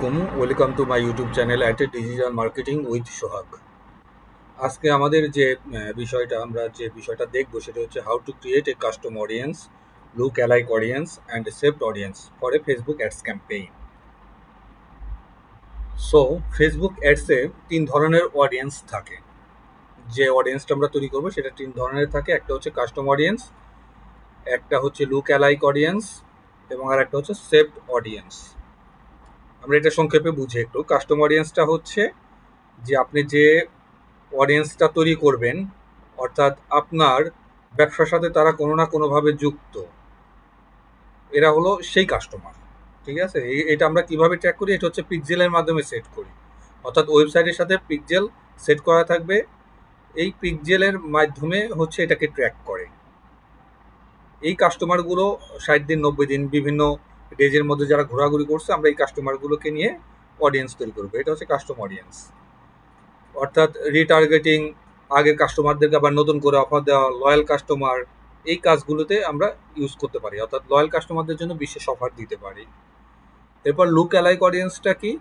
Welcome to my YouTube channel at digital marketing with Sohag. আজকে আমাদের যে বিষয়টা দেখবো সেটা হচ্ছে how to create a custom audience, look alike audience and saved audience for a Facebook ads campaign. So Facebook অ্যাডসে 3 ধরনের audience থাকে। যে অডিয়েন্সটা আমরা তৈরি করবো সেটা 3 ধরনের থাকে। একটা হচ্ছে কাস্টম অডিয়েন্স, একটা হচ্ছে লুক অ্যালাইক অডিয়েন্স এবং আর একটা হচ্ছে সেভড অডিয়েন্স। আমরা এটা সংক্ষেপে বুঝি একটু। কাস্টম অডিয়েন্সটা হচ্ছে যে আপনি যে অডিয়েন্সটা তৈরি করবেন, অর্থাৎ আপনার ব্যবসার সাথে তারা কোনো না কোনোভাবে যুক্ত, এরা হলো সেই কাস্টমার। ঠিক আছে, এটা আমরা কিভাবে ট্র্যাক করি? এটা হচ্ছে পিক্সেলের মাধ্যমে সেট করি, অর্থাৎ ওয়েবসাইটের সাথে পিক্সেল সেট করা থাকবে। এই পিক্সেলের মাধ্যমে হচ্ছে এটাকে ট্র্যাক করে। এই কাস্টমারগুলো 60 দিন 90 দিন বিভিন্ন ডেজের মধ্যে যারা ঘোরাঘুরি করছে, আমরা এই কাস্টমারগুলোকে নিয়ে অডিয়েন্স তৈরি করবো। এটা হচ্ছে কাস্টম অডিয়েন্স, অর্থাৎ রিটার্গেটিং, আগের কাস্টমারদেরকে আবার নতুন করে অফার দেওয়া, লয়াল কাস্টমার, এই কাজগুলোতে আমরা ইউজ করতে পারি, অর্থাৎ লয়াল কাস্টমারদের জন্য বিশেষ অফার দিতে পারি। এরপর লুক অ্যালাইক অডিয়েন্সটা কি?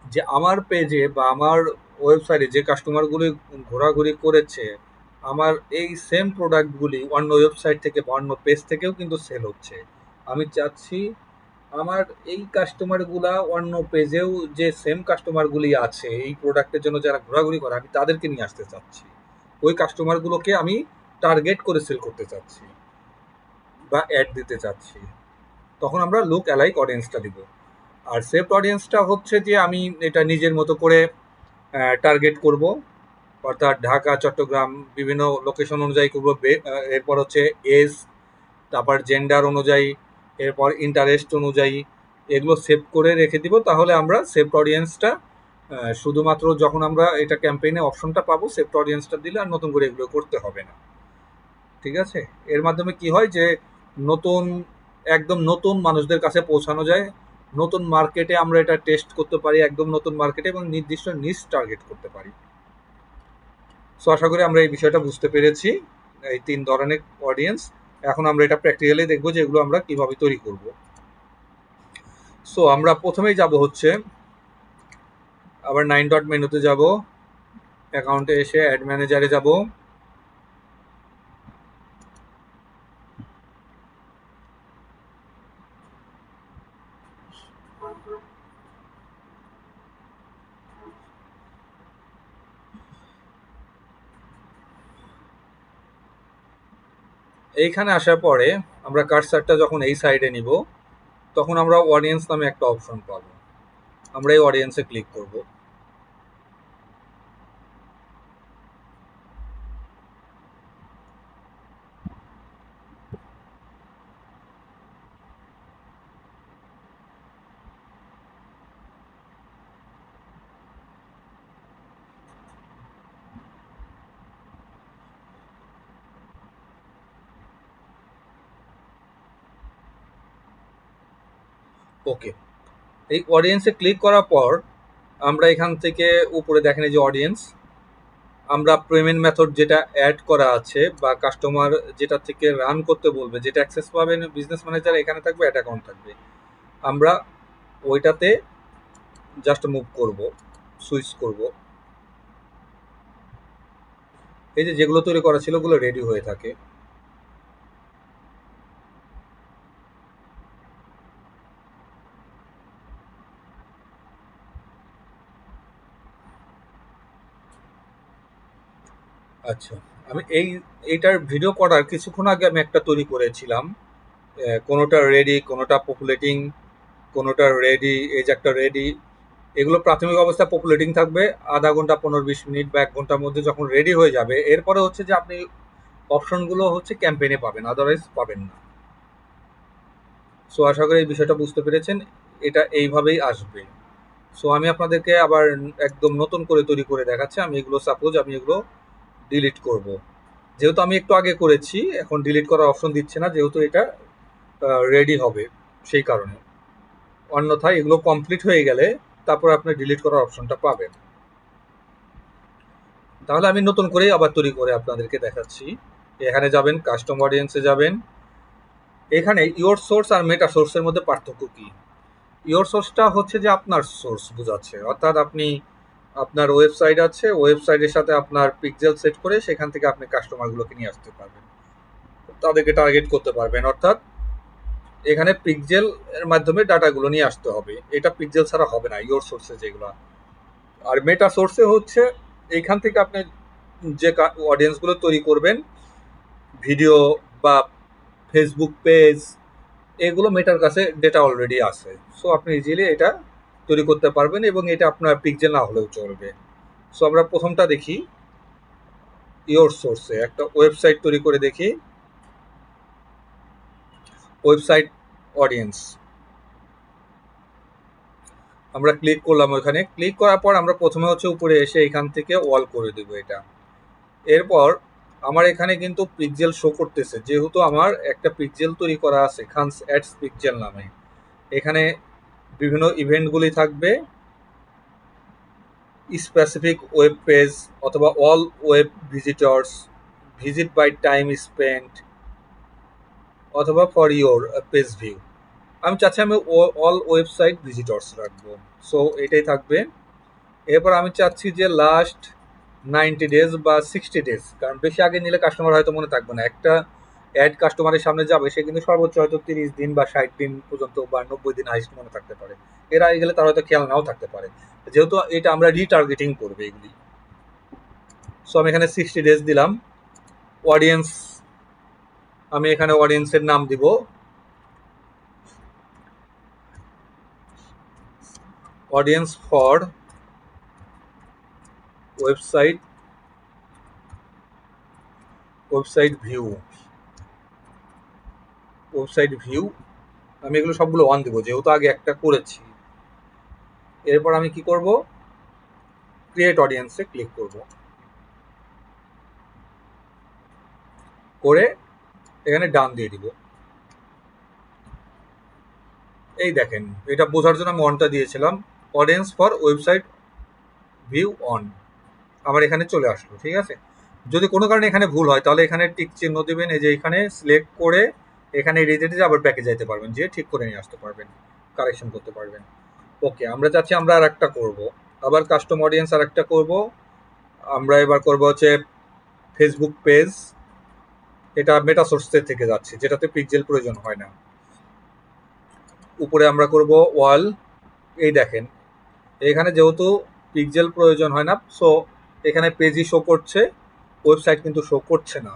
যে আমার পেজে বা আমার ওয়েবসাইটে যে কাস্টমারগুলি ঘোরাঘুরি করেছে, আমার এই সেম প্রোডাক্টগুলি অন্য ওয়েবসাইট থেকে বা অন্য পেজ থেকেও কিন্তু সেল হচ্ছে। আমি চাচ্ছি আমার এই কাস্টমারগুলা অন্য পেজেও যে সেম কাস্টমারগুলি আছে এই প্রোডাক্টের জন্য যারা ঘোরাঘুরি করে, আমি তাদেরকে নিয়ে আসতে চাচ্ছি। ওই কাস্টমারগুলোকে আমি টার্গেট করে সেল করতে চাচ্ছি বা অ্যাড দিতে চাচ্ছি। তখন আমরা লুক অ্যালাইক অডিয়েন্সটা দিব। আর সেভড অডিয়েন্সটা হচ্ছে যে আমি এটা নিজের মতো করে টার্গেট করব, অর্থাৎ ঢাকা, চট্টগ্রাম বিভিন্ন লোকেশন অনুযায়ী করবো। এরপর হচ্ছে এজ, তারপর জেন্ডার অনুযায়ী, এরপর ইন্টারেস্ট অনুযায়ী এগুলো সেভ করে রেখে দিব। তাহলে আমরা সেভড অডিয়েন্সটা শুধুমাত্র যখন আমরা এটা ক্যাম্পেইনে অপশনটা পাবো, সেভড অডিয়েন্সটা দিলে আর নতুন করে এগুলো করতে হবে না। ঠিক আছে, এর মাধ্যমে কি হয় যে নতুন, একদম নতুন মানুষদের কাছে পৌঁছানো যায়। নতুন মার্কেটে আমরা এটা টেস্ট করতে পারি, একদম নতুন মার্কেটে, এবং নির্দিষ্ট নিশ টার্গেট করতে পারি। সো আশা করি আমরা এই বিষয়টা বুঝতে পেরেছি, এই 3 ধরনের অডিয়েন্স। এখন আমরা এটা প্র্যাকটিক্যালি দেখবো যে এগুলো আমরা কিভাবে তৈরি করব। সো আমরা প্রথমেই যাব হচ্ছে আবার 9 ডট মেনুতে যাব, অ্যাকাউন্টে এসে অ্যাড ম্যানেজারে যাব। এইখানে আসার পরে আমরা কার্সারটা যখন এই সাইডে নিব, তখন আমরা অডিয়েন্স নামে একটা অপশন পাবো। আমরা এই অডিয়েন্সে ক্লিক করব। ওকে, এই অডিয়েন্সে ক্লিক করার পর আমরা এখান থেকে উপরে দেখেন এই যে অডিয়েন্স, আমরা পেমেন্ট মেথড যেটা অ্যাড করা আছে বা কাস্টমার যেটা থেকে রান করতে বলবে, যেটা অ্যাক্সেস পাবেন বিজনেস ম্যানেজার, এখানে থাকবে, অ্যাড অ্যাকাউন্ট থাকবে। আমরা ওইটাতে জাস্ট মুভ করব, সুইচ করব। এই যে যেগুলো তৈরি করা ছিল ওগুলো রেডি হয়ে থাকে। আচ্ছা, আমি এইটার ভিডিও করার কিছুক্ষণ আগে আমি একটা তৈরি করেছিলাম। কোনোটা রেডি, কোনোটা পপুলেটিং, কোনোটা রেডি, এই যে একটা রেডি। এগুলো প্রাথমিক অবস্থায় পপুলেটিং থাকবে, আধা ঘন্টা 15-20 মিনিট বা 1 ঘন্টার মধ্যে যখন রেডি হয়ে যাবে, এরপরে হচ্ছে যে আপনি অপশনগুলো হচ্ছে ক্যাম্পেইনে পাবেন, আদারওয়াইজ পাবেন না। সো আশা করি এই বিষয়টা বুঝতে পেরেছেন, এটা এইভাবেই আসবে। সো আমি আপনাদেরকে আবার একদম নতুন করে তৈরি করে দেখাচ্ছি। আমি এগুলো সাপোজ আমি এগুলো ডিলিট করব, যেহেতু আমি একটু আগে করেছি, এখন ডিলিট করার অপশন দিচ্ছে না, যেহেতু এটা রেডি হবে সেই কারণে। অন্যথায় এগুলো কমপ্লিট হয়ে গেলে তারপর আপনি ডিলিট করার অপশনটা পাবেন। তাহলে আমি নতুন করে আবার তৈরি করে আপনাদেরকে দেখাচ্ছি। এখানে যাবেন, কাস্টম অডিয়েন্সে যাবেন। এখানে ইওর সোর্স আর মেটা সোর্সের মধ্যে পার্থক্য কি? ইওর সোর্সটা হচ্ছে যে আপনার সোর্স বোঝাচ্ছে, অর্থাৎ আপনি আপনার ওয়েবসাইট আছে, ওয়েবসাইটের সাথে আপনার পিক্সেল সেট করে সেখান থেকে আপনি কাস্টমারগুলোকে নিয়ে আসতে পারবেন, তাদেরকে টার্গেট করতে পারবেন। অর্থাৎ এখানে পিক্সেল এর মাধ্যমে ডাটাগুলো নিয়ে আসতে হবে, এটা পিক্সেল ছাড়া হবে না ইওর সোর্সে যেগুলো। আর মেটা সোর্সে হচ্ছে এইখান থেকে আপনি যে অডিয়েন্সগুলো তৈরি করবেন, ভিডিও বা ফেসবুক পেজ, এগুলো মেটার কাছে ডেটা অলরেডি আছে। সো আপনি ইজিলি এটা তৈরি করতে পারবেন এবং এটা আপনার পিক্সেল না হলেও চলবে। সো আমরা প্রথমটা দেখি, ইওর সোর্সে একটা ওয়েবসাইট তৈরি করে দেখি। ওয়েবসাইট অডিয়েন্স আমরা ক্লিক করলাম, ওইখানে ক্লিক করার পর আমরা প্রথমে হচ্ছে উপরে এসে এখান থেকে ওয়াল করে দেব এটা। এরপর আমার এখানে কিন্তু পিক্সেল শো করতেছে, যেহেতু আমার একটা পিক্সেল তৈরি করা আছে খানস অ্যাডস পিক্সেল নামে। এখানে বিভিন্ন ইভেন্টগুলি থাকবে, স্পেসিফিক ওয়েব পেজ অথবা all web visitors, visit by time spent, অথবা ফর ইওর পেজ ভিউ। আমি চাচ্ছি আমি অল ওয়েবসাইট ভিজিটর্স রাখবো, সো এটাই থাকবে। এরপর আমি চাচ্ছি যে লাস্ট 90 ডেজ বা 60 ডেজ, কারণ বেশি আগে নিলে কাস্টমার হয়তো মনে থাকবে না। একটা অ্যাড কাস্টমারের সামনে যাবে, সে কিন্তু সর্বোচ্চ হয়তো 30 দিন বা 60 দিন পর্যন্ত বা 90 দিন হাইস্ট মনে থাকতে পারে। এর আগে গেলে তার হয়তো খেয়াল নাও থাকতে পারে, যেহেতু এটা আমরা রিটার্গেটিং করবে এগুলি। সো আমি এখানে 60 ডেজ দিলাম। অডিয়েন্স, আমি এখানে অডিয়েন্সের নাম দিব audience for website website view website view. আমি এগুলো সবগুলো অন দেবো, যেহেতু আগে একটা করেছি। এরপর আমি কি করব, ক্রিয়েট অডিয়েন্সে ক্লিক করব, করে এখানে ডান দিয়ে দিব। এই দেখেন, এটা বোঝার জন্য আমি অনটা দিয়েছিলাম, audience for website view on, আমার এখানে চলে আসলো। ঠিক আছে, যদি কোনো কারণে এখানে ভুল হয় তাহলে এখানে টিক চিহ্ন দেবেন, এই যে এখানে সিলেক্ট করে এখানে রিজেক্টে আবার ব্যাকে যেতে পারবেন, যে ঠিক করে নিয়ে আসতে পারবেন, কারেকশন করতে পারবেন। ওকে, আমরা চাচ্ছি আমরা আর একটা করবো, আবার কাস্টম অডিয়েন্স আর একটা করবো। আমরা এবার করবো হচ্ছে ফেসবুক পেজ, এটা মেটা সোর্সের থেকে যাচ্ছে, যেটাতে পিক্সেল প্রয়োজন হয় না। উপরে আমরা করব ওয়াল। এই দেখেন, এখানে যেহেতু পিক্সেল প্রয়োজন হয় না, সো এখানে পেজই শো করছে, ওয়েবসাইট কিন্তু শো করছে না।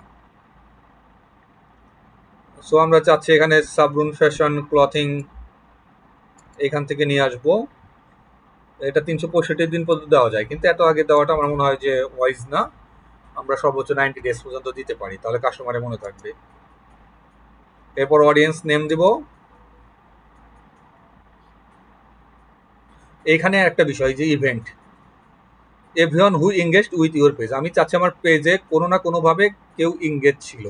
সো আমরা চাচ্ছি এখানে সাবরুন ফ্যাশন ক্লথিং এখান থেকে নিয়ে আসবো। এটা 365 দিন পর্যন্ত দেওয়া যায়, কিন্তু এত আগে দেওয়াটা আমার মনে হয় যে ওয়াইজ না। আমরা সর্বোচ্চ 90 ডেজ পর্যন্ত দিতে পারি, তাহলে কাস্টমারের মনে থাকবে। এরপর অডিয়েন্স নেম দিব। এখানে একটা বিষয় যে event, everyone who engaged with your page, আমি চাচ্ছি আমার পেজে কোনো না কোনোভাবে কেউ এঙ্গেজ ছিল।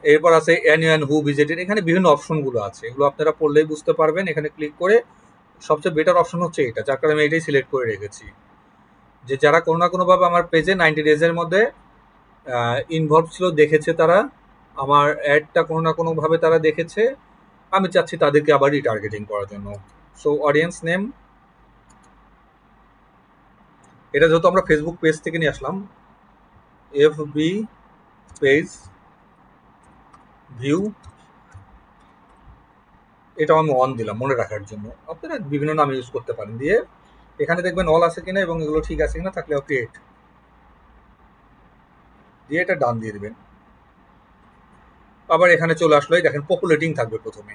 এরপর আছে অ্যানিওয়ান হু ভিজিটেড, এখানে বিভিন্ন অপশনগুলো আছে, এগুলো আপনারা পড়লেই বুঝতে পারবেন। এখানে ক্লিক করে সবচেয়ে বেটার অপশন হচ্ছে এটা, যার কারণে আমি এটাই সিলেক্ট করে রেখেছি, যে যারা কোনো না কোনোভাবে আমার পেজে 90 ডেজের মধ্যে ইনভলভ ছিল, দেখেছে তারা আমার অ্যাডটা কোনো না কোনোভাবে তারা দেখেছে, আমি চাচ্ছি তাদেরকে আবার রিটার্গেটিং করার জন্য। সো অডিয়েন্স নেম, এটা যেহেতু আমরা ফেসবুক পেজ থেকে নিয়ে আসলাম, FB পেজ ভিউ, এটাও আমি অন দিলাম মনে রাখার জন্য। আপনারা বিভিন্ন নাম ইউজ করতে পারেন। দিয়ে এখানে দেখবেন অল আছে কিনা এবং এগুলো ঠিক আছে কিনা, থাকলে ক্রিয়েট দিয়ে এটা ডান দিয়ে দেবেন। আবার এখানে চলে আসলো, এই দেখেন পপুলেটিং থাকবে প্রথমে।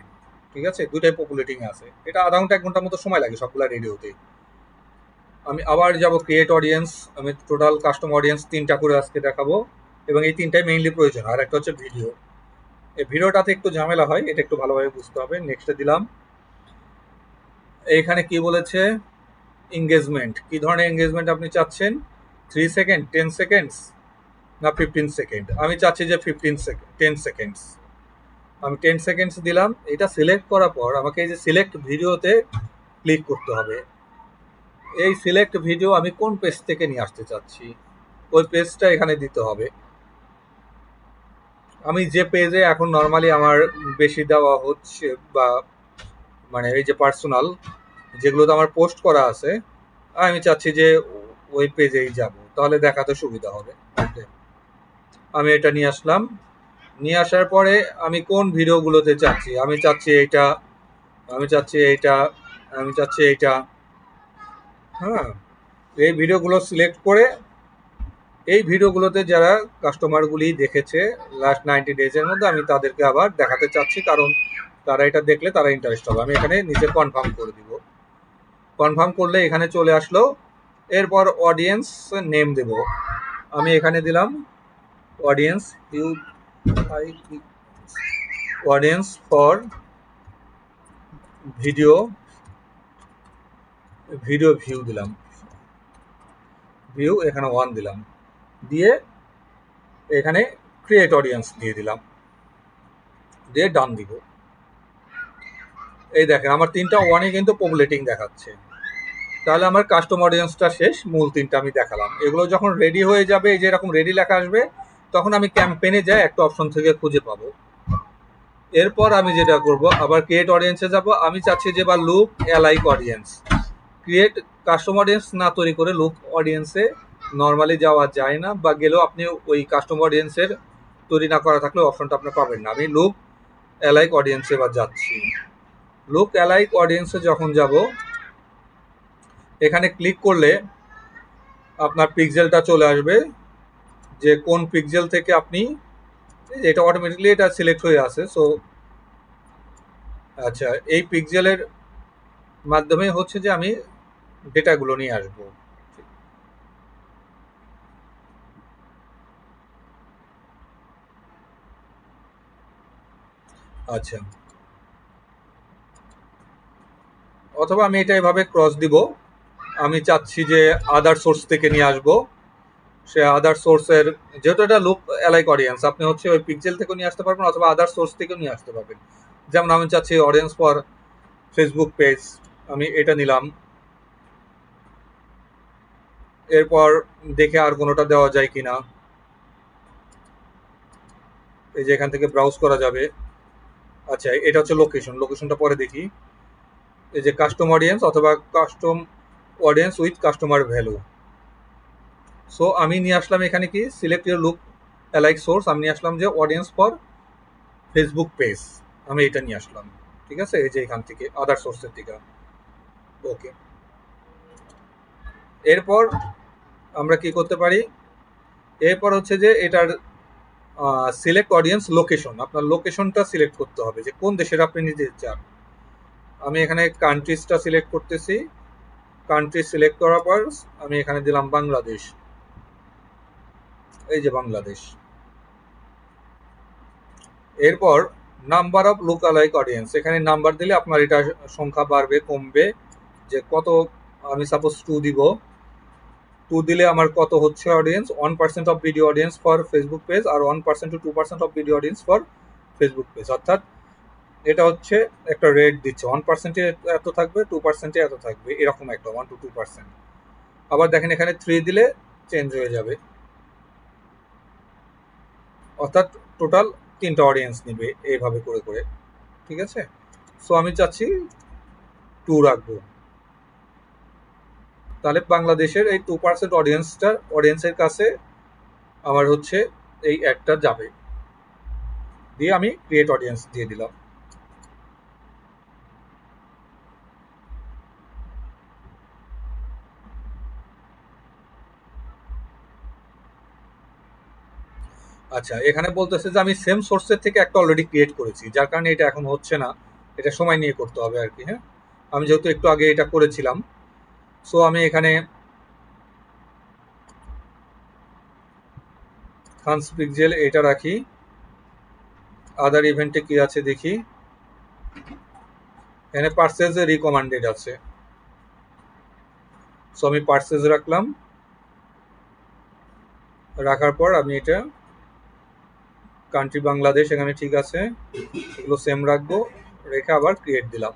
ঠিক আছে, দুইটাই পপুলেটিং আছে, এটা আধা ঘন্টা 1 ঘন্টার মতো সময় লাগে সবগুলা রেডি হতে। আমি আবার যাব ক্রিয়েট অডিয়েন্স, আমি টোটাল কাস্টম অডিয়েন্স 3টা করে আজকে দেখাবো, এবং এই 3টাই মেইনলি প্রয়োজন। আর একটা হচ্ছে ভিডিও, এই ভিডিওটাতে একটু ঝামেলা হয়, এটা একটু ভালোভাবে বুঝতে হবে। নেক্সটে দিলাম। এইখানে কি বলেছে, এঙ্গেজমেন্ট, কি ধরনের এঙ্গেজমেন্ট আপনি চাচ্ছেন, 3 সেকেন্ড, 10 সেকেন্ডস না 15 সেকেন্ড? আমি চাচ্ছি যে 10 সেকেন্ডস। আমি 10 সেকেন্ডস দিলাম। এটা সিলেক্ট করার পর আমাকে এই যে সিলেক্ট ভিডিওতে ক্লিক করতে হবে। এই সিলেক্ট ভিডিও আমি কোন পেজ থেকে নিয়ে আসতে চাচ্ছি, ওই পেজটা এখানে দিতে হবে। আমি যে পেজে এখন নর্মালি আমার বেশি দেওয়া হচ্ছে বা মানে এই যে পার্সোনাল যেগুলোতে আমার পোস্ট করা আছে, আমি চাচ্ছি যে ওই পেজেই যাব, তাহলে দেখাতে সুবিধা হবে। ওকে, আমি এটা নিয়ে আসলাম। নিয়ে আসার পরে আমি কোন ভিডিওগুলোতে চাচ্ছি, আমি চাচ্ছি এইটা, আমি চাচ্ছি এইটা, আমি চাচ্ছি এইটা। হ্যাঁ, এই ভিডিওগুলো সিলেক্ট করে এই ভিডিওগুলোতে যারা কাস্টমারগুলি দেখেছে লাস্ট 90 ডেজের মধ্যে, আমি তাদেরকে আবার দেখাতে চাচ্ছি, কারণ তারা এটা দেখলে তারা ইন্টারেস্ট হবে। আমি এখানে নিচে কনফার্ম করে দিব। কনফার্ম করলে এখানে চলে আসলো। এরপর অডিয়েন্স নেম দেব। আমি এখানে দিলাম audience you, audience for video, video view দিলাম, ভিউ এখানে 1 দিলাম, দিয়ে এখানে ক্রিয়েট অডিয়েন্স দিয়ে দিলাম, দিয়ে ডান দিব। এই দেখেন আমার 3টা 1-ই কিন্তু পপুলেটিং দেখাচ্ছে। তাহলে আমার কাস্টম অডিয়েন্সটা শেষ, মূল 3টা আমি দেখালাম। এগুলো যখন রেডি হয়ে যাবে, এই যে এরকম রেডি লেখা আসবে, তখন আমি ক্যাম্পেইনে যাই একটা অপশন থেকে খুঁজে পাবো। এরপর আমি যেটা করব, আবার ক্রিয়েট অডিয়েন্সে যাব। আমি চাচ্ছি যে বা look alike audience, create custom audience না তৈরি করে লুক অডিয়েন্সে নর্মালি যাওয়া যায় না, বা গেলেও আপনি ওই কাস্টম অডিয়েন্সের তৈরি না করা থাকলে অপশনটা আপনি পাবেন না। আমি লুক অ্যালাইক অডিয়েন্সে এবার যাচ্ছি। লুক অ্যালাইক অডিয়েন্সে যখন যাব, এখানে ক্লিক করলে আপনার পিক্সেলটা চলে আসবে, যে কোন পিক্সেল থেকে আপনি, এটা অটোমেটিকলি এটা সিলেক্ট হয়ে আছে। সো আচ্ছা, এই পিক্সেলের মাধ্যমে হচ্ছে যে আমি ডেটাগুলো নিয়ে আসবো। আচ্ছা, অথবা আমি এটা এভাবে ক্রস দিব। আমি চাচ্ছি যে আদার সোর্স থেকে নিয়ে আসবো। সে আদার সোর্সের, যেহেতু এটা লুক অ্যালাইক অডিয়েন্স, আপনি হচ্ছে ওই পিক্সেল থেকে নিয়ে আসতে পারবেন অথবা আদার সোর্স থেকেও নিয়ে আসতে পারবেন। যেমন আমি চাচ্ছি অডিয়েন্স ফর ফেসবুক পেজ, আমি এটা নিলাম। এরপর দেখে আর কোনোটা দেওয়া যায় কিনা, এই যে এখান থেকে ব্রাউজ করা যাবে। আচ্ছা, এটা হচ্ছে লোকেশন, লোকেশনটা পরে দেখি। এই যে কাস্টম অডিয়েন্স অথবা custom audience with customer value. So আমি নিয়ে আসলাম এখানে কি, select your look alike source, আমি নিয়ে আসলাম যে অডিয়েন্স ফর ফেসবুক পেজ, আমি এটা নিয়ে আসলাম। ঠিক আছে, এই যে এখান থেকে আদার সোর্সের থেকে। ওকে, এরপর আমরা কি করতে পারি, এরপর হচ্ছে যে এটার সিলেক্ট অডিয়েন্স লোকেশন, আপনার লোকেশনটা সিলেক্ট করতে হবে যে কোন দেশের আপনি নিতে চান। আমি এখানে কান্ট্রিজটা সিলেক্ট করতেছি। কান্ট্রি সিলেক্ট করার পর আমি এখানে দিলাম বাংলাদেশ, এই যে বাংলাদেশ। এরপর number of look alike audience, এখানে নাম্বার দিলে আপনার এটা সংখ্যা বাড়বে কমবে, যে কত। আমি সাপোজ 2 দিব। 2 দিলে আমার কত হচ্ছে audience, 1% of video audience for Facebook page, আর 1% to 2% of video audience for Facebook page. অর্থাৎ এটা হচ্ছে একটা রেট দিচ্ছে, 1%-এ এত থাকবে, 2%-এ এত থাকবে, এরকম একটা 1 to 2%। আবার দেখেন এখানে 3 দিলে চেঞ্জ হয়ে যাবে, অর্থাৎ টোটাল 3টা অডিয়েন্স নিবে এইভাবে করে করে। ঠিক আছে, সো আমি চাচ্ছি 2 রাখবো। তাহলে বাংলাদেশের এই 2% অডিয়েন্সের কাছে আমার হচ্ছে এই অ্যাডটা যাবে। দিয়ে আমি ক্রিয়েট অডিয়েন্স দিয়ে দিলাম। আচ্ছা, এখানে বলতেছে যে আমি সেম সোর্সের থেকে একটা অলরেডি ক্রিয়েট করেছি, যার কারণে এটা এখন হচ্ছে না, এটা সময় নিয়ে করতে হবে আর কি। হ্যাঁ, আমি যেহেতু একটু আগে এটা করেছিলাম, সো আমি এখানে হান্স পিক্সেল এটা রাখি। আদার ইভেন্টে কি আছে দেখি, এখানে পার্সেস রিকমান্ডেড আছে, সো আমি পার্সেস রাখলাম। রাখার পর আমি এটা কান্ট্রি বাংলাদেশ, এখানে ঠিক আছে, এগুলো সেম রাখবো, রেখে আবার ক্রিয়েট দিলাম।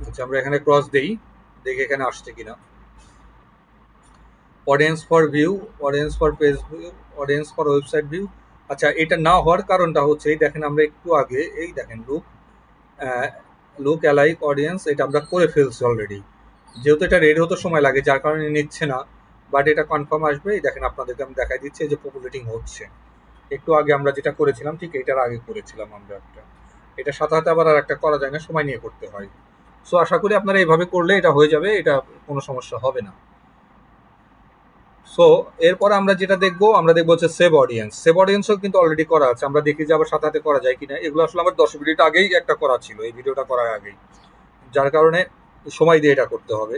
আচ্ছা, আমরা এখানে ক্রস দেই, দেখে এখানে আসছে কিনা। Audience for view, audience for page view, audience for website view. আচ্ছা, এটা না হওয়ার কারণটা হচ্ছে এই দেখেন, আমরা একটু আগে এই দেখেন লুক অ্যালাইক অডিয়েন্স, এটা আমরা করে ফেলছি অলরেডি। যেহেতু এটা রেডি হতে সময় লাগে, যার কারণে নিচ্ছে না, বাট এটা কনফার্ম আসবে। এই দেখেন, আপনাদেরকে আমি দেখাই দিচ্ছি যে পপুলেটিং হচ্ছে। একটু আগে আমরা যেটা করেছিলাম ঠিক এটার আগে করেছিলাম আমরা একটা, এটার সাথে সাথে আবার আর একটা করা যায় না, সময় নিয়ে করতে হয়। সো আশা করি আপনারা এইভাবে করলে এটা হয়ে যাবে, এটা কোনো সমস্যা হবে না। সো এরপর আমরা যেটা দেখবো, আমরা দেখবো হচ্ছে সেভ অডিয়েন্স। সেভ অডিয়েন্সও কিন্তু অলরেডি করা আছে, আমরা দেখি যে আবার সাথে সাথে করা যায় কিনা। এগুলো আসলে আমার 10 মিনিট আগেই একটা করা ছিল, এই ভিডিওটা করার আগেই, যার কারণে সময় দিয়ে এটা করতে হবে।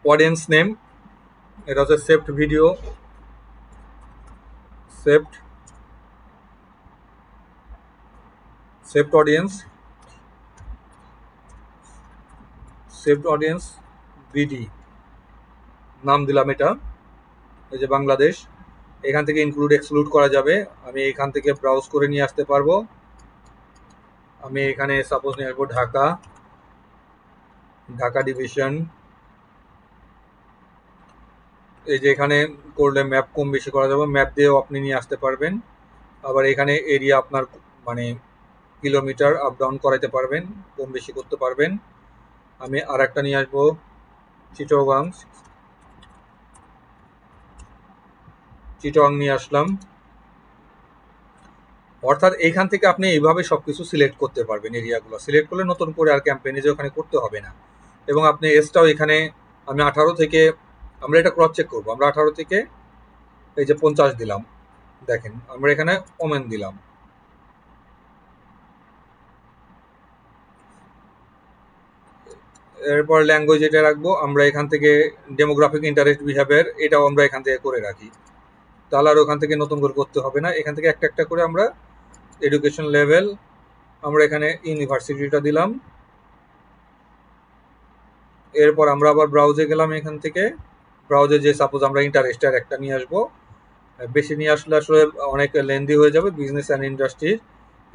অডিয়েন্স নেম, এটা হচ্ছে saved video, saved saved audience, saved audience BD নাম দিলাম এটা, এই যে বাংলাদেশ। এখান থেকে ইনক্লুড এক্সক্লুড করা যাবে, আমি এখান থেকে ব্রাউজ করে নিয়ে আসতে পারবো। আমি এখানে সাপোজ নিয়ে আসবো ঢাকা, ঢাকা ডিভিশন। এই যে এখানে করলে ম্যাপ কম বেশি করা যাবে, ম্যাপ দিয়েও আপনি নিয়ে আসতে পারবেন। আবার এখানে এরিয়া আপনার মানে কিলোমিটার আপ ডাউন করাইতে পারবেন, কম বেশি করতে পারবেন। আমি আর একটা নিয়ে আসবো চিটগাং, চিটগাং নিয়ে আসলাম। অর্থাৎ এইখান থেকে আপনি এইভাবে সবকিছু সিলেক্ট করতে পারবেন, এরিয়াগুলো সিলেক্ট করলে নতুন করে আর ক্যাম্পেইনে যে ওখানে করতে হবে না। এবং আপনি এজটাও এখানে, আমি 18 থেকে, আমরা এটা ক্রস চেক করবো, আমরা 18 থেকে এই যে 50 দিলাম, দেখেন আমরা এখানে ওমেন দিলাম। এরপর ল্যাঙ্গুয়েজ এটা রাখবো, আমরা এখান থেকে ডেমোগ্রাফিক ইন্টারেস্ট বিহেভিয়ার এটাও আমরা এখান থেকে করে রাখি, তাহলে আর ওখান থেকে নতুন করে করতে হবে না। এখান থেকে একটা একটা করে আমরা এডুকেশন লেভেল, আমরা এখানে ইউনিভার্সিটিটা দিলাম। এরপর আমরা আবার ব্রাউজে গেলাম, এখান থেকে ব্রাউজে যে সাপোজ আমরা ইন্টারেস্টের একটা নিয়ে আসবো, বেশি নিয়ে আসলে আসলে অনেক লেন্দি হয়ে যাবে, বিজনেস অ্যান্ড ইন্ডাস্ট্রির।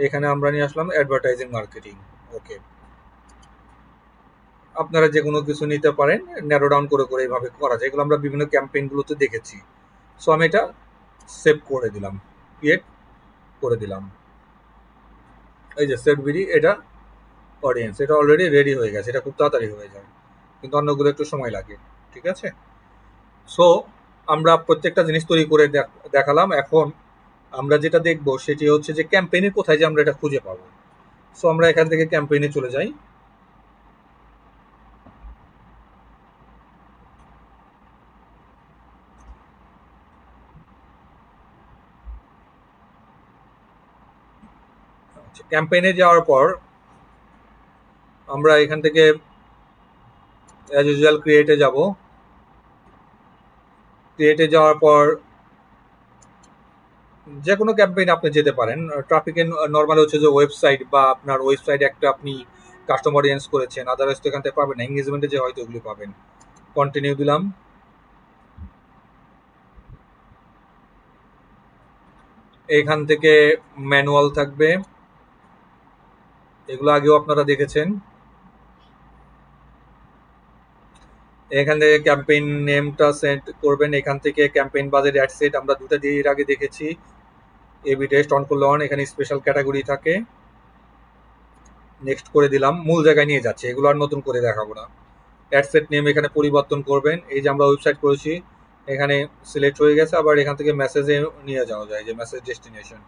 এখানে আমরা নিয়ে আসলাম অ্যাডভার্টাইজিং মার্কেটিং। ওকে, আপনারা যে কোনো কিছু নিতে পারেন, ন্যারো ডাউন করে করে এইভাবে করা যায়, এগুলো আমরা বিভিন্ন ক্যাম্পেইনগুলোতে দেখেছি। সো আমি এটা সেভ করে দিলাম, ক্রিয়েট করে দিলাম। এই যে সেভ বিডি, এটা অডিয়েন্স, এটা অলরেডি রেডি হয়ে গেছে, এটা খুব তাড়াতাড়ি হয়ে যায়, কিন্তু অন্যগুলো একটু সময় লাগে। ঠিক আছে, সো আমরা প্রত্যেকটা জিনিস তৈরি করে দেখালাম। এখন আমরা যেটা দেখবো সেটি হচ্ছে যে ক্যাম্পেইনে কোথায় যে আমরা এটা খুঁজে পাবো। সো আমরা এখান থেকে ক্যাম্পেইনে চলে যাই। ক্যাম্পেইনে যাওয়ার পর আমরা এখান থেকে অ্যাজ ইউজুয়াল ক্রিয়েটে যাব। ক্রিয়েটে যাওয়ার পর যে কোনো ক্যাম্পেইন আপনি যেতে পারেন। ট্রাফিকে নর্মাল হচ্ছে যে ওয়েবসাইট বা আপনার ওয়েবসাইটে একটা আপনি কাস্টমার অডিয়েন্স করেছেন, আদারওয়াইজ তো এখান থেকে পাবেন না। এঙ্গেজমেন্টে যে হয়তো ওগুলি পাবেন। কন্টিনিউ দিলাম। এখান থেকে ম্যানুয়াল থাকবে, এগুলো আগেও আপনারা দেখেছেন। এখান থেকে ক্যাম্পেইন নেমটা সেট করবেন, এখান থেকে ক্যাম্পেইন বাজেট অ্যাড সেট আমরা দুটো দিয়ে এর আগে দেখেছি। এবি টেস্ট অন করলে অন, এখানে স্পেশাল ক্যাটাগরি থাকে। নেক্সট করে দিলাম, মূল জায়গায় নিয়ে যাচ্ছে, এগুলো আর নতুন করে দেখাবো না। অ্যাডসেট নেম এখানে পরিবর্তন করবেন, এই যে আমরা ওয়েবসাইট করেছি এখানে সিলেক্ট হয়ে গেছে। আবার এখান থেকে মেসেজে নিয়ে যাওয়া যায়, যে মেসেজ ডেস্টিনেশন।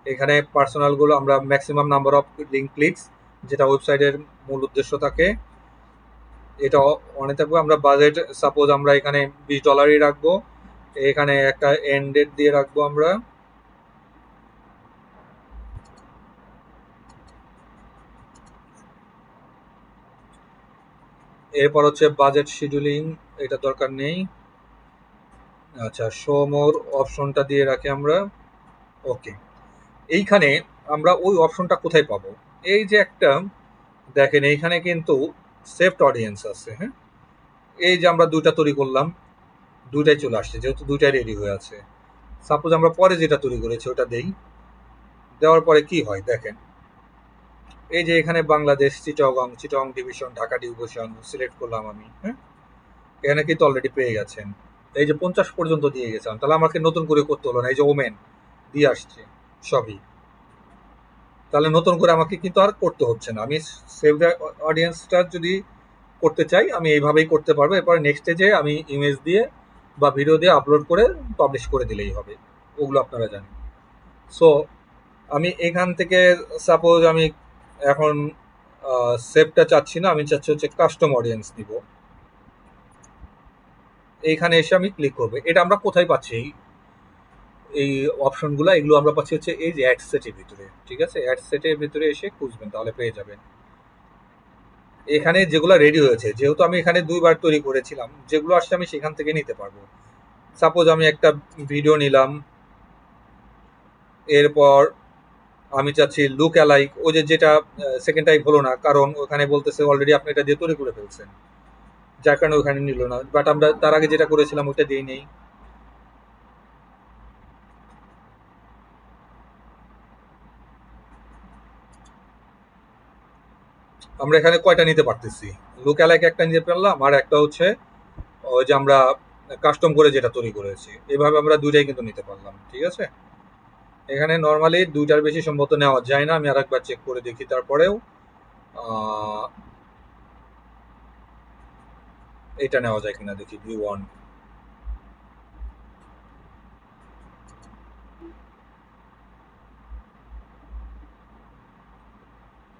এখানে পার্সোনালগুলো আমরা maximum number of link clicks, যেটা ওয়েবসাইটের মূল উদ্দেশ্য থাকে, এটা অনেক থাকবে। আমরা বাজেট সাপোজ আমরা এখানে $20 রাখবো, এখানে একটা এন্ড ডেট দিয়ে রাখবো আমরা। এরপর হচ্ছে বাজেট শিডিউলিং, এটা দরকার নেই। আচ্ছা, শো মোর অপশনটা দিয়ে রাখি আমরা। ওকে, এইখানে আমরা ওই অপশনটা কোথায় পাবো? এই যে একটা দেখেন, এইখানে কিন্তু সেভড অডিয়েন্স আছে। হ্যাঁ, এই যে আমরা দুইটা তৈরি করলাম, দুইটাই চলে আসছে, যেহেতু দুইটাই রেডি হয়ে আছে। সাপোজ আমরা পরে যেটা তৈরি করেছি ওটা দেই, দেওয়ার পরে কি হয় দেখেন, এই যে এখানে Bangladesh, Chittagong division, Dhaka division select করলাম আমি, হ্যাঁ। এখানে কিন্তু অলরেডি পেয়ে গেছেন। এই যে 50 পর্যন্ত দিয়ে গেছিলাম, তাহলে আমাকে নতুন করে করতে হলো না। এই যে ওমেন দিয়ে আসছে সবই, তাহলে নতুন করে আমাকে কিন্তু আর করতে হচ্ছে না। আমি সেভ অডিয়েন্সটা যদি করতে চাই আমি এইভাবেই করতে পারবো। এরপরে নেক্সট স্টেজে আমি ইমেজ দিয়ে বা ভিডিও দিয়ে আপলোড করে পাবলিশ করে দিলেই হবে, ওগুলো আপনারা জানেন। সো আমি এখান থেকে সাপোজ আমি এখন সেভটা চাচ্ছি না, আমি চাচ্ছি হচ্ছে কাস্টম অডিয়েন্স দিব। এইখানে এসে আমি ক্লিক করবো। এটা আমরা কোথায় পাচ্ছি এই অপশনগুলো? এগুলো আমরা পাচ্ছি হচ্ছে এই যে অ্যাড সেটের ভিতরে, ঠিক আছে। অ্যাড সেটের ভিতরে এসে খুঁজবেন, তাহলে পেয়ে যাবেন। এখানে যেগুলো রেডি হয়েছে, যেহেতু আমি এখানে 2 বার তৈরি করেছিলাম, যেগুলো আসছে আমি সেখান থেকে নিতে পারবো। সাপোজ আমি একটা ভিডিও নিলাম, এরপর আমি চাচ্ছি লুক অ্যালাইক, ওই যে যেটা সেকেন্ড টাইপ হলো না, কারণ ওখানে বলতেছে অলরেডি আপনি এটা দিয়ে তৈরি করে ফেলছেন, যার কারণে ওখানে নিল না। বাট আমরা তার আগে যেটা করেছিলাম ওটা দিয়ে নেই। আমরা এখানে কয়টা নিতে পারতেছি? লুক অ্যালাইক একটা নিতে পারলাম, আর একটা হচ্ছে ওই যে আমরা কাস্টম করে যেটা তৈরি করেছি, এভাবে আমরা দুইটাই কিন্তু নিতে পারলাম, ঠিক আছে। এখানে নর্মালি 2টার বেশি সম্ভবত নেওয়া যায় না। আমি আরেকবার চেক করে দেখি তারপরেও। এটা নেওয়া যায় কিনা দেখি, ভিউ ওয়ান।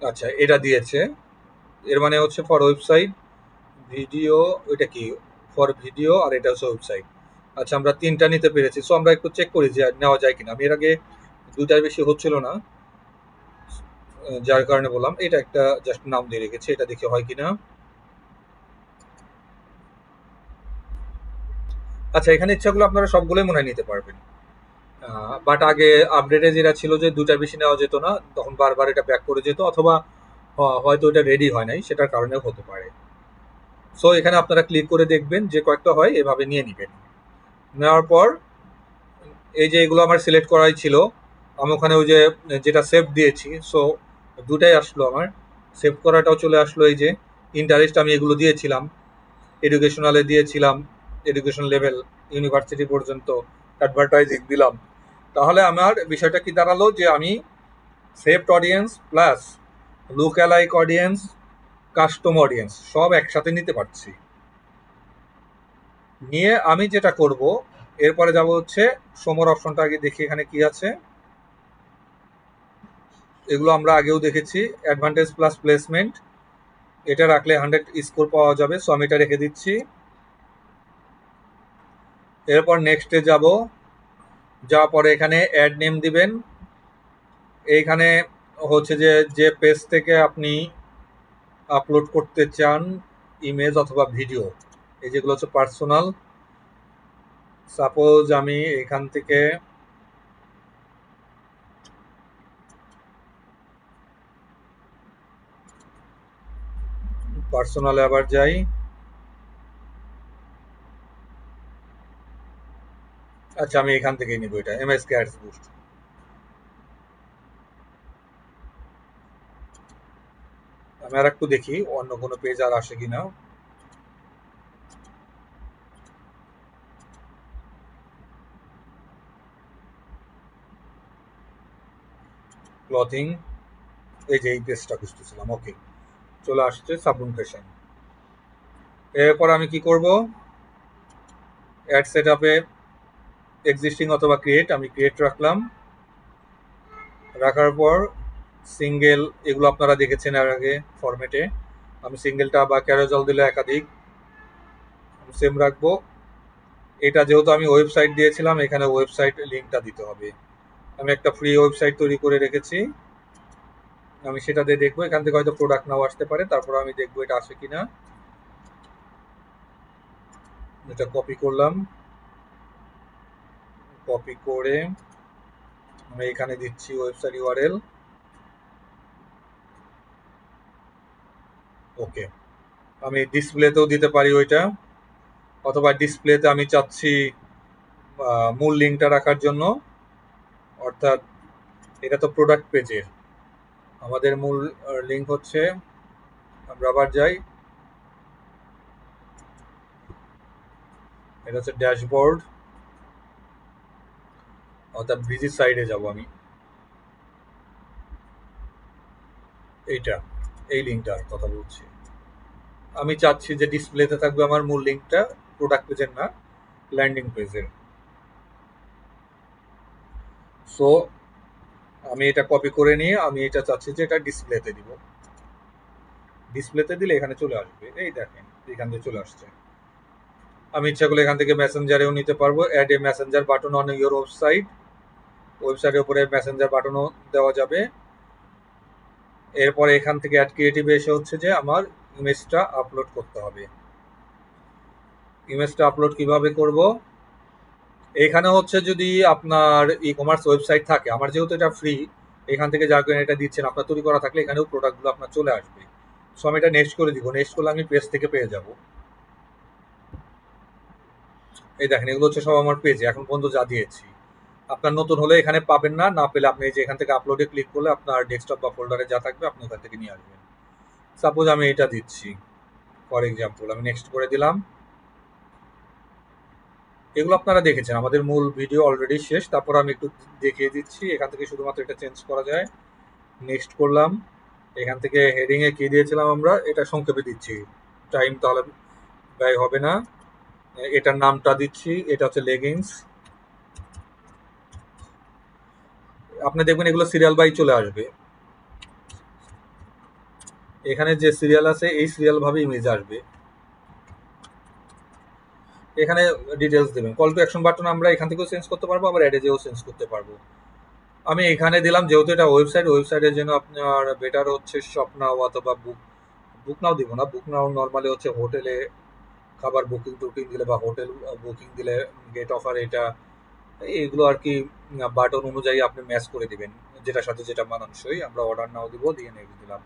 আচ্ছা, এটা দিয়েছে। এর মানে হচ্ছে ফর ওয়েবসাইট, ভিডিও, ওইটা কি ফর ভিডিও, আর এটা হচ্ছে ওয়েবসাইট। আচ্ছা, আমরা 3টা নিতে পেরেছি। সো আমরা একটু চেক করি যে নেওয়া যায় কিনা। আমি এর আগে 2টার বেশি হচ্ছিল না, যার কারণে বললাম। এটা একটা জাস্ট নাম দিয়ে রেখেছি, এটা দেখি হয় কিনা। আচ্ছা, এখানে ইচ্ছাগুলো আপনারা সবগুলোই মনে হয় নিতে পারবেন। বাট আগে আপডেটে যেটা ছিল যে 2টার বেশি নেওয়া যেত না, তখন বারবার এটা ব্যাক করে যেত, অথবা হয়তো এটা রেডি হয় নাই, সেটার কারণেও হতে পারে। সো এখানে আপনারা ক্লিক করে দেখবেন যে কয়েকটা হয়, এভাবে নিয়ে নিবেন। নেওয়ার পর এই যে এগুলো আমার সিলেক্ট করাই ছিল, আমি ওখানে ওই যে যেটা সেভ দিয়েছি, সো 2টাই আসলো আমার। সেভ করাটাও চলে আসলো। এই যে ইন্টারেস্ট আমি এগুলো দিয়েছিলাম, এডুকেশনালে দিয়েছিলাম, এডুকেশন লেভেল ইউনিভার্সিটি পর্যন্ত অ্যাডভার্টাইজিং দিলাম। তাহলে আমার বিষয়টা কি দাঁড়ালো যে আমি saved audience plus look alike audience, custom audience সব একসাথে নিতে পারছি। নিয়ে আমি যেটা করব, এরপরে যাব হচ্ছে সমর অপশনটা আগে দেখি এখানে কি আছে। এগুলো আমরা আগেও দেখেছি, অ্যাডভান্টেজ প্লাস প্লেসমেন্ট, এটা রাখলে 100 স্কোর পাওয়া যাবে। সো আমি এটা রেখে দিচ্ছি। এরপর নেক্সটে যাব, যাওয়ার পরে এখানে অ্যাড নেম দিবেন। এইখানে হচ্ছে যে যে পেজ থেকে আপনি আপলোড করতে চান ইমেজ অথবা ভিডিও, এই যেগুলো হচ্ছে পার্সোনাল। সাপোজ আমি এখান থেকে পার্সোনালে আবার যাই। আচ্ছা, আমি এখান থেকেই নিব, এটা এমএসকে অ্যাডস বুস্ট। আমি আর একটু দেখি অন্য কোনো পেজ আর আসে কিনা। ক্লথিং, এই যে এই পেজটা খুঁজতেছিলাম। ওকে, চলে আসছে সাবুন ফ্যাশন। এরপর আমি কি করব, অ্যাড সেট আপে এক্সিস্টিং অথবা ক্রিয়েট, আমি ক্রিয়েট রাখলাম। রাখার পর সিঙ্গেল, এগুলো আপনারা দেখেছেন এর আগে ফরম্যাটে। আমি সিঙ্গেলটা বা ক্যারোজল দিলে একাধিক, আমি সেম রাখবো। এটা যেহেতু আমি ওয়েবসাইট দিয়েছিলাম, এখানে ওয়েবসাইট লিঙ্কটা দিতে হবে। আমি একটা ফ্রি ওয়েবসাইট তৈরি করে রেখেছি, আমি সেটা দিয়ে দেখবো। এখান থেকে হয়তো প্রোডাক্ট নাও আসতে পারে, তারপর আমি দেখবো এটা আসে কিনা। এটা কপি করলাম, কপি করে আমি এখানে দিচ্ছি ওয়েবসাইট ইউআরএল। ওকে, আমি ডিসপ্লেতেও দিতে পারি ওইটা, অথবা ডিসপ্লেতে আমি চাচ্ছি মূল লিঙ্কটা রাখার জন্য, অর্থাৎ এটা তো প্রোডাক্ট পেজের, আমাদের মূল লিঙ্ক হচ্ছে, আমরা আবার যাই, এটা হচ্ছে ড্যাশবোর্ড, অর্থাৎ ভিজিট সাইডে যাব আমি। এইটা, এই লিঙ্কটার কথা বলছি। আমি চাচ্ছি যে ডিসপ্লেতে থাকবে আমার মূল লিঙ্কটা, প্রোডাক্ট পেজের না, ল্যান্ডিং পেজের। সো আমি এটা কপি করে নিয়ে আমি এটা চাচ্ছি যে এটা ডিসপ্লেতে দিব। ডিসপ্লেতে দিলে এখানে চলে আসবে, এই দেখেন এখান থেকে চলে আসছে। আমি ইচ্ছা করলে এখান থেকে মেসেঞ্জারেও নিতে পারবো, add a Messenger button on your website, ওয়েবসাইটের উপরে মেসেঞ্জার বাটনও দেওয়া যাবে। এরপরে এখান থেকে অ্যাড ক্রিয়েটিভ এসে হচ্ছে যে আমার ইমেজটা আপলোড করতে হবে। ইমেজটা আপলোড কিভাবে করব, এখানে হচ্ছে যদি আপনার ই কমার্স ওয়েবসাইট থাকে, আমার যেহেতু এটা ফ্রি, এখান থেকে যা করে এটা দিচ্ছেন, আপনার তৈরি করা থাকলে এখানেও প্রোডাক্টগুলো আপনার চলে আসবে। সো আমি এটা নেক্সট করে দিব, নেক্সট করলে আমি পেজ থেকে পেয়ে যাব। এই দেখেন এগুলো হচ্ছে সব আমার পেজে এখন পর্যন্ত যা দিয়েছি। আপনার নতুন হলে এখানে পাবেন না, না পেলে আপনি যে এখান থেকে আপলোডে ক্লিক করলে আপনার ডেস্কটপ বা ফোল্ডারে যা থাকবে আপনি ওখান থেকে নিয়ে আসবেন। সাপোজ আমি এটা দিচ্ছি ফর এক্সাম্পল, আমি নেক্সট করে দিলাম। এগুলো আপনারা দেখেছেন, আমাদের মূল ভিডিও অলরেডি শেষ, তারপর আমি একটু দেখিয়ে দিচ্ছি। এখান থেকে শুধুমাত্র এটা চেঞ্জ করা যায়, নেক্সট করলাম। এখান থেকে হেডিংয়ে কি দিয়েছিলাম আমরা, এটা সংক্ষেপে দিচ্ছি, টাইম তাহলে ব্যয় হবে না। এটার নামটা দিচ্ছি, এটা হচ্ছে লেগিংস। আপনি দেখবেন এগুলো সিরিয়াল বাই চলে আসবে, এখানে যে সিরিয়াল আছে এই সিরিয়াল ভাবে ইমেজ আসবে। এখানে ডিটেলস দেবেন, কল টু অ্যাকশন বাটন আমরা এখান থেকেও চেঞ্জ করতে পারবো, আবার অ্যাডে যেও চেঞ্জ করতে পারবো। আমি এখানে দিলাম, যেহেতু এটা ওয়েবসাইট, ওয়েবসাইটের জন্য আপনার বেটার হচ্ছে শপ নাও অথবা বুক নাও দিব না, বুক নাও নর্মালি হচ্ছে হোটেলে খাবার বুকিং টুকিং দিলে বা হোটেল বুকিং দিলে গেট অফার, এটা এইগুলো আর কি বাটন অনুযায়ী আপনি ম্যাচ করে দিবেন, যেটার সাথে যেটা মানানসই। আমরা অর্ডার নাও দিব, দিয়ে নেক্সট দিলাম,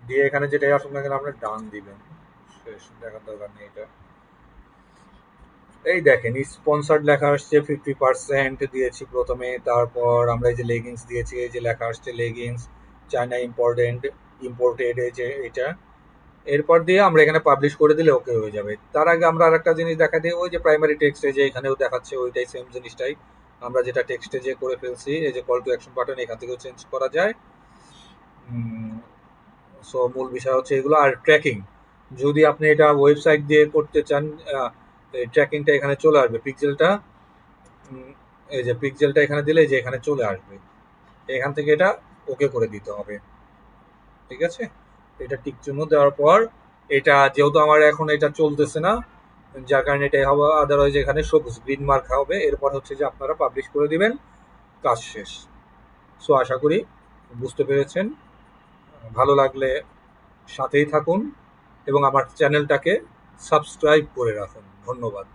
দিয়ে এখানে যেটাই আসুন না কেন আপনি ডান দিবেন, শেষ, দেখার দরকার নেই এটা। এই দেখেন স্পন্সর্ড লেখা আসছে, 50% দিয়েছি প্রথমে, তারপর আমরা এই যে লেগিংস দিয়েছি, এই যে লেখা আসছে লেগিংস চায়না ইম্পোর্টেড, এই যে এটা। এরপর দিয়ে আমরা এখানে পাবলিশ করে দিলে ওকে হয়ে যাবে। তার আগে আমরা আরেকটা জিনিস দেখা দিই, ওই যে প্রাইমারি টেক্সটে যে এখানেও দেখাচ্ছে ওইটাই সেম জিনিসটাই, আমরা যেটা টেক্সটে যে করে ফেলছি, এই যে কল টু অ্যাকশন বাটন এখান থেকেও চেঞ্জ করা যায়। সো মূল বিষয় হচ্ছে এগুলো। আর ট্র্যাকিং, যদি আপনি এটা ওয়েবসাইট দিয়ে করতে চান, ট্র্যাকিংটা এখানে চলে আসবে, পিক্সেলটা, এই যে পিক্সেলটা এখানে দিলে যে এখানে চলে আসবে, এখান থেকে এটা ওকে করে দিতে হবে, ঠিক আছে। এটা টিক চিহ্ন দেওয়ার পর, এটা যেহেতু আমার এখন এটা চলতেছে না, যার কারণে এটাই হবে, আদারওয়াইজ এখানে সবুজ গ্রিন মার্ক হবে। এরপর হচ্ছে যে আপনারা পাবলিশ করে দিবেন, কাজ শেষ। সো আশা করি বুঝতে পেরেছেন, ভালো লাগলে সাথেই থাকুন এবং আমার চ্যানেলটাকে সাবস্ক্রাইব করে রাখুন। ধন্যবাদ।